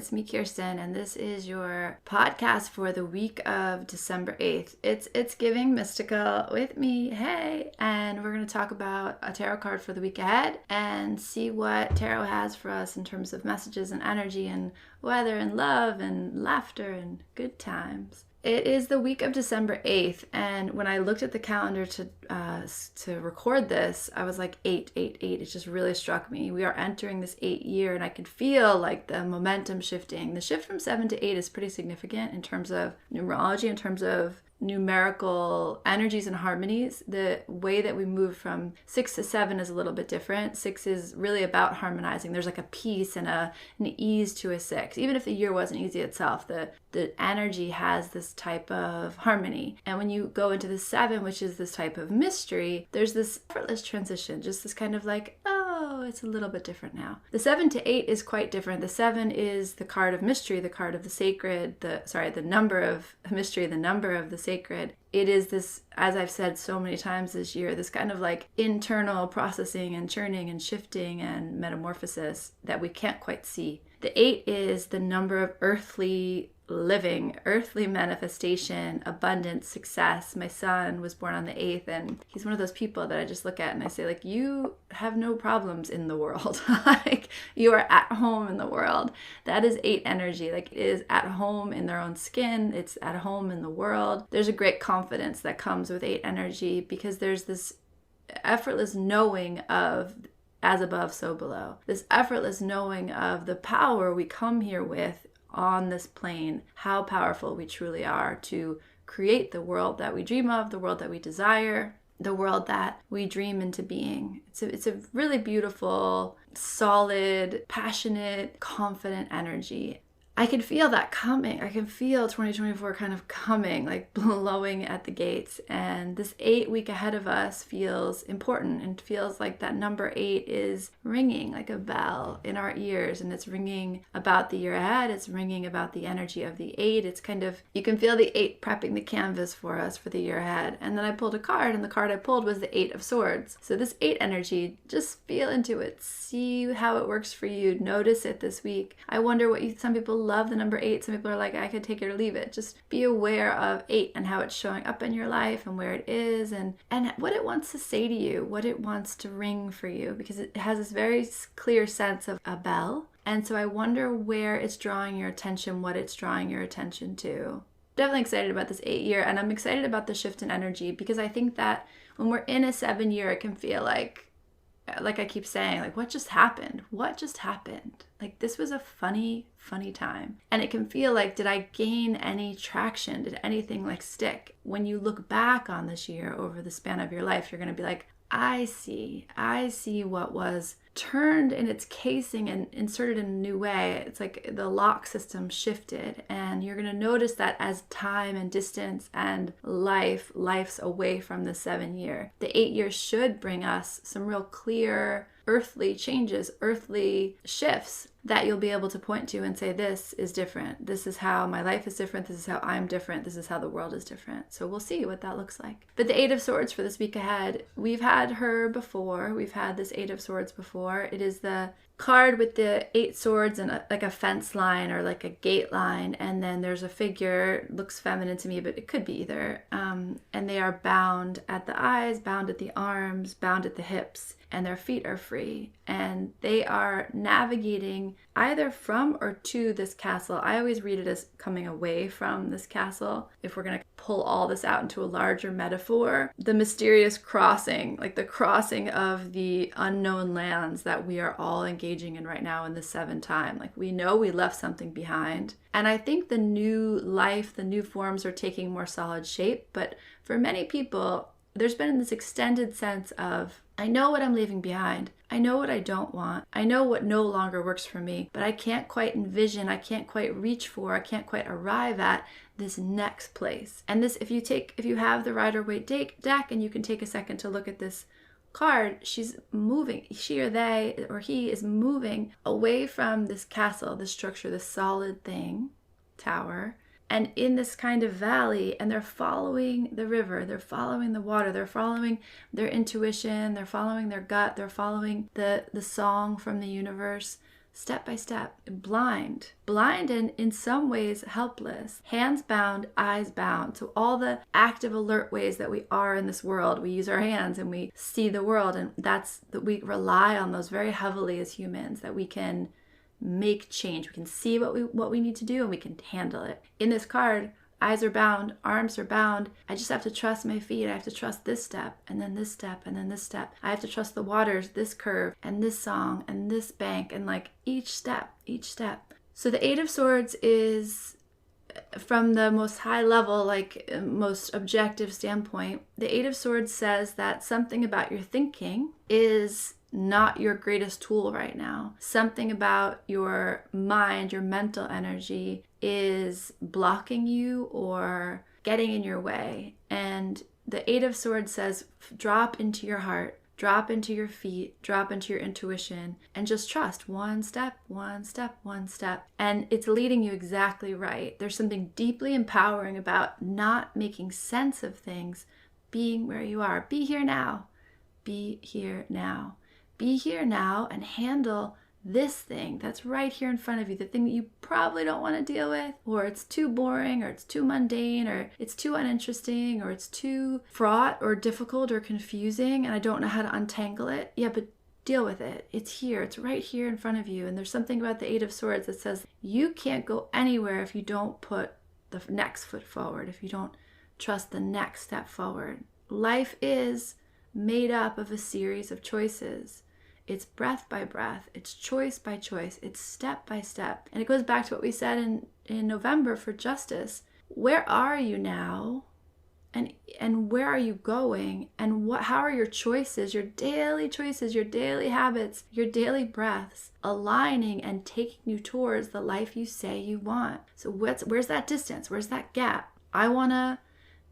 it's me, Kirsten, and this is your podcast for the week of December 8th. It's Giving Mystical with me, hey, and we're going to talk about a tarot card for the week ahead and see what tarot has for us in terms of messages and energy and weather and love and laughter and good times. It is the week of December 8th, and when I looked at the calendar to record this, I was like 888. It just really struck me. We are entering this 8th year, and I could feel like the momentum shifting. The shift from 7 to 8 is pretty significant in terms of numerology, in terms of numerical energies and harmonies. The way that we move from 6 to 7 is a little bit different. 6 is really about harmonizing. There's like a peace and an ease to a 6. Even if the year wasn't easy itself, the energy has this type of harmony. And when you go into the 7, which is this type of mystery, there's this effortless transition, just this kind of like, oh, it's a little bit different now. The 7 to 8 is quite different. The 7 is the card of mystery, the card of the sacred, the number of mystery, the number of the sacred. It is this, as I've said so many times this year, this kind of like internal processing and churning and shifting and metamorphosis that we can't quite see. The 8 is the number of earthly living, earthly manifestation, abundance, success. My son was born on the 8th, and he's one of those people that I just look at and I say, like, you have no problems in the world. Like, you are at home in the world. That is 8 energy. Like, it is at home in their own skin. It's at home in the world. There's a great confidence that comes with 8 energy because there's this effortless knowing of as above, so below. This effortless knowing of the power we come here with on this plane, how powerful we truly are to create the world that we dream of, the world that we desire, the world that we dream into being. It's a really beautiful, solid, passionate, confident energy. I can feel that coming. I can feel 2024 kind of coming, like blowing at the gates. And this 8 week ahead of us feels important and feels like that number 8 is ringing like a bell in our ears. And it's ringing about the year ahead. It's ringing about the energy of the 8. It's kind of, you can feel the 8 prepping the canvas for us for the year ahead. And then I pulled a card, and the card I pulled was the 8 of Swords. So this 8 energy, just feel into it. See how it works for you. Notice it this week. I wonder what some people love the number 8. Some people are like, I could take it or leave it. Just be aware of 8 and how it's showing up in your life and where it is and what it wants to say to you, what it wants to ring for you, because it has this very clear sense of a bell. And so I wonder where it's drawing your attention, what it's drawing your attention to. Definitely excited about this 8 year, and I'm excited about the shift in energy because I think that when we're in a 7 year, it can feel like I keep saying, like, what just happened? What just happened? Like, this was a funny time. And it can feel like, did I gain any traction? Did anything like stick? When you look back on this year over the span of your life, you're going to be like, I see what was turned in its casing and inserted in a new way. It's like the lock system shifted, and you're going to notice that as time and distance and life's away from the 7 year. The 8 years should bring us some real clear earthly changes, earthly shifts that you'll be able to point to and say, this is different. This is how my life is different. This is how I'm different. This is how the world is different. So we'll see what that looks like. But the 8 of Swords for this week ahead, we've had her before. We've had this 8 of Swords before. It is the card with the 8 swords and like a fence line or like a gate line, and then there's a figure, looks feminine to me, but it could be either, and they are bound at the eyes, bound at the arms, bound at the hips, and their feet are free, and they are navigating either from or to this castle. I always read it as coming away from this castle. If we're going to pull all this out into a larger metaphor, the mysterious crossing, like the crossing of the unknown lands that we are all engaging in right now in the 7 time. Like, we know we left something behind. And I think the new life, the new forms are taking more solid shape. But for many people, there's been this extended sense of, I know what I'm leaving behind. I know what I don't want. I know what no longer works for me, but I can't quite envision, I can't quite reach for, I can't quite arrive at this next place. And this, if you have the Rider-Waite deck and you can take a second to look at this card, she's moving, she or they or he is moving away from this castle, this structure, this solid thing, tower, and in this kind of valley, and they're following the river, they're following the water, they're following their intuition, they're following their gut, they're following the song from the universe. step by step, blind and in some ways helpless, hands bound, eyes bound. So all the active alert ways that we are in this world, we use our hands and we see the world, and that's that we rely on those very heavily as humans, that we can make change. We can see what we need to do and we can handle it. In this card, eyes are bound, arms are bound. I just have to trust my feet. I have to trust this step and then this step and then this step. I have to trust the waters, this curve and this song and this bank, and like each step. So the Eight of Swords is, from the most high level, like most objective standpoint, the Eight of Swords says that something about your thinking is not your greatest tool right now. Something about your mind, your mental energy is blocking you or getting in your way. And the Eight of Swords says, drop into your heart, drop into your feet, drop into your intuition, and just trust one step. And it's leading you exactly right. There's something deeply empowering about not making sense of things, being where you are. Be here now. Be here now. Be here now and handle this thing that's right here in front of you, the thing that you probably don't want to deal with, or it's too boring, or it's too mundane, or it's too uninteresting, or it's too fraught or difficult or confusing, and I don't know how to untangle it. Yeah, but deal with it. It's here. It's right here in front of you. And there's something about the Eight of Swords that says you can't go anywhere if you don't put the next foot forward, if you don't trust the next step forward. Life is made up of a series of choices. It's breath by breath. It's choice by choice. It's step by step. And it goes back to what we said in November for justice. Where are you now? And where are you going? And how are your choices, your daily habits, your daily breaths aligning and taking you towards the life you say you want? So where's that distance? Where's that gap? I want to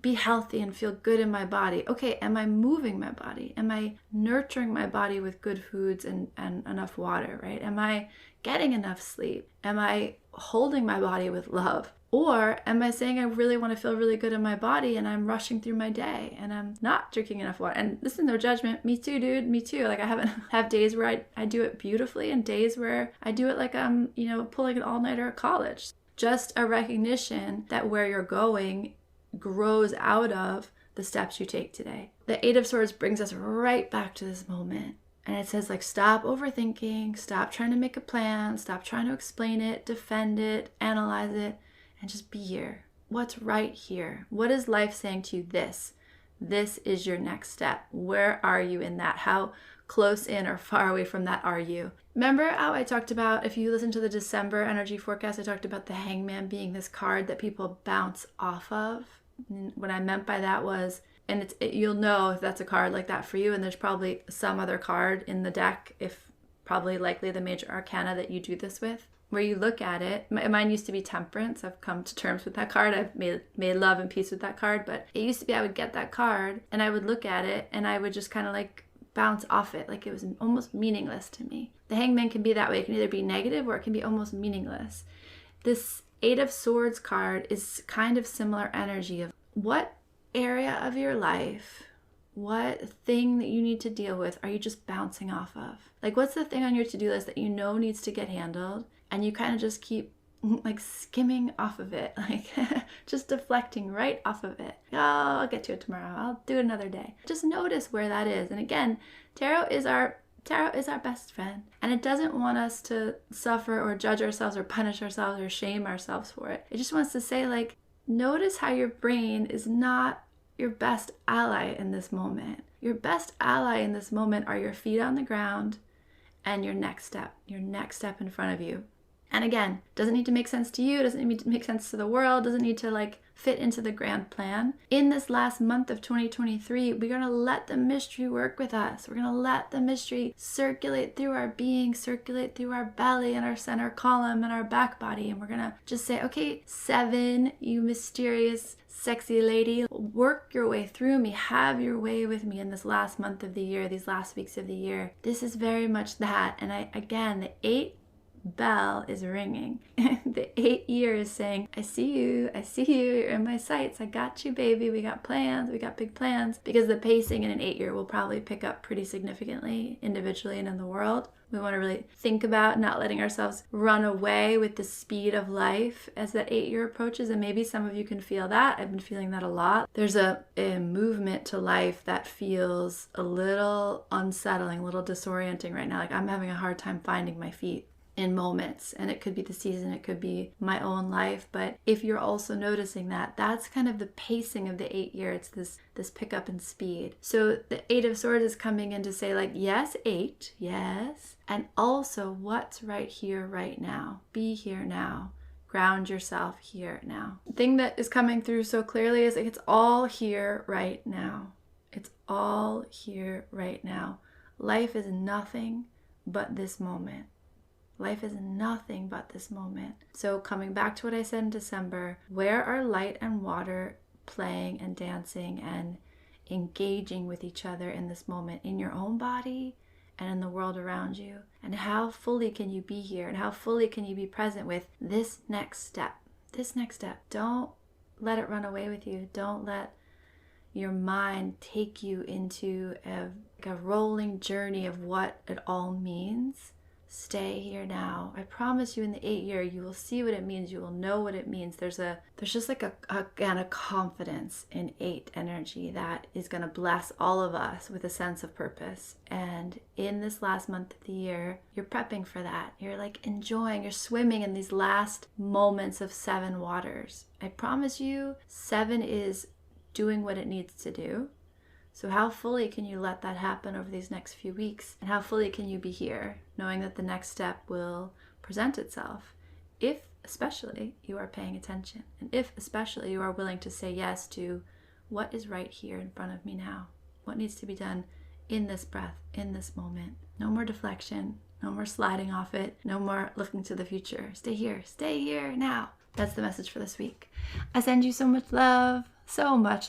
be healthy and feel good in my body. Okay, am I moving my body? Am I nurturing my body with good foods and enough water, right? Am I getting enough sleep? Am I holding my body with love? Or am I saying I really want to feel really good in my body and I'm rushing through my day and I'm not drinking enough water? And this is no judgment. Me too, dude. Me too. Like I have days where I do it beautifully and days where I do it like I'm, pulling an all-nighter at college. Just a recognition that where you're going grows out of the steps you take today. The Eight of Swords brings us right back to this moment. And it says, like, stop overthinking, stop trying to make a plan, stop trying to explain it, defend it, analyze it, and just be here. What's right here? What is life saying to you? This is your next step. Where are you in that? How close in or far away from that are you? Remember how I talked about, if you listen to the December energy forecast, I talked about the Hangman being this card that people bounce off of. And what I meant by that was, and you'll know if that's a card like that for you, and there's probably some other card in the deck, if probably likely the major arcana that you do this with, where you look at it. Mine used to be Temperance. I've come to terms with that card. I've made love and peace with that card, but it used to be I would get that card and I would look at it and I would just kind of like bounce off it, like it was almost meaningless to me. The Hangman can be that way. It can either be negative or it can be almost meaningless. This Eight of Swords card is kind of similar energy of what area of your life, what thing that you need to deal with are you just bouncing off of? Like, what's the thing on your to-do list that you know needs to get handled and you kind of just keep like skimming off of it, like just deflecting right off of it. Oh, I'll get to it tomorrow. I'll do it another day. Just notice where that is. And again, tarot is our best friend, and it doesn't want us to suffer or judge ourselves or punish ourselves or shame ourselves for it. It just wants to say, like, notice how your brain is not your best ally in this moment. Your best ally in this moment are your feet on the ground and your next step in front of you. And again, doesn't need to make sense to you, doesn't need to make sense to the world, doesn't need to like fit into the grand plan. In this last month of 2023, we're going to let the mystery work with us. We're going to let the mystery circulate through our being, circulate through our belly and our center column and our back body. And we're going to just say, okay, 7, you mysterious, sexy lady, work your way through me, have your way with me in this last month of the year, these last weeks of the year. This is very much that. And the 8 bell is ringing. The 8 year is saying, I see you, you're in my sights, I got you, baby, we got plans, we got big plans. Because the pacing in an 8 year will probably pick up pretty significantly individually and in the world. We want to really think about not letting ourselves run away with the speed of life as that 8-year approaches. And maybe some of you can feel that. I've been feeling that a lot. There's a movement to life that feels a little unsettling, a little disorienting right now. Like I'm having a hard time finding my feet in moments, and it could be the season, it could be my own life. But if you're also noticing that, that's kind of the pacing of the 8-year. It's this pickup in speed. So the 8 of Swords is coming in to say, like, yes, 8, yes, and also what's right here right now. Be here now. Ground yourself here now. The thing that is coming through so clearly is like it's all here right now. It's all here right now. Life is nothing but this moment. Life is nothing but this moment. So coming back to what I said in December, where are light and water playing and dancing and engaging with each other in this moment, in your own body and in the world around you? And how fully can you be here? And how fully can you be present with this next step? This next step. Don't let it run away with you. Don't let your mind take you into a rolling journey of what it all means. Stay here now. I promise you in the 8-year, you will see what it means. You will know what it means. There's just like a confidence in 8 energy that is going to bless all of us with a sense of purpose. And in this last month of the year, you're prepping for that. You're like enjoying, you're swimming in these last moments of 7 waters. I promise you, 7 is doing what it needs to do. So how fully can you let that happen over these next few weeks? And how fully can you be here, knowing that the next step will present itself, if especially you are paying attention, and if especially you are willing to say yes to what is right here in front of me now, what needs to be done in this breath, in this moment. No more deflection, no more sliding off it, no more looking to the future. Stay here now. That's the message for this week. I send you so much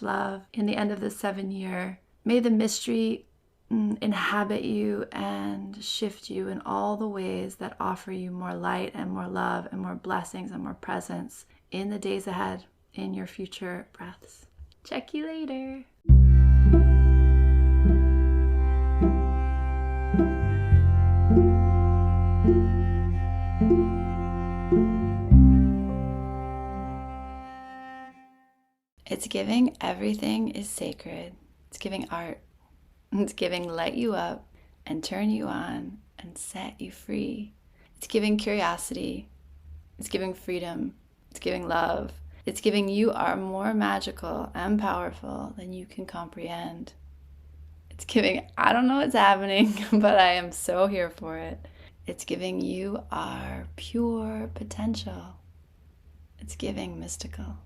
love in the end of this 7-year. May the mystery inhabit you and shift you in all the ways that offer you more light and more love and more blessings and more presence in the days ahead, in your future breaths. Check you later. It's giving everything is sacred. It's giving art. It's giving light you up and turn you on and set you free. It's giving curiosity. It's giving freedom. It's giving love. It's giving you are more magical and powerful than you can comprehend. It's giving, I don't know what's happening, but I am so here for it. It's giving you are pure potential. It's giving mystical.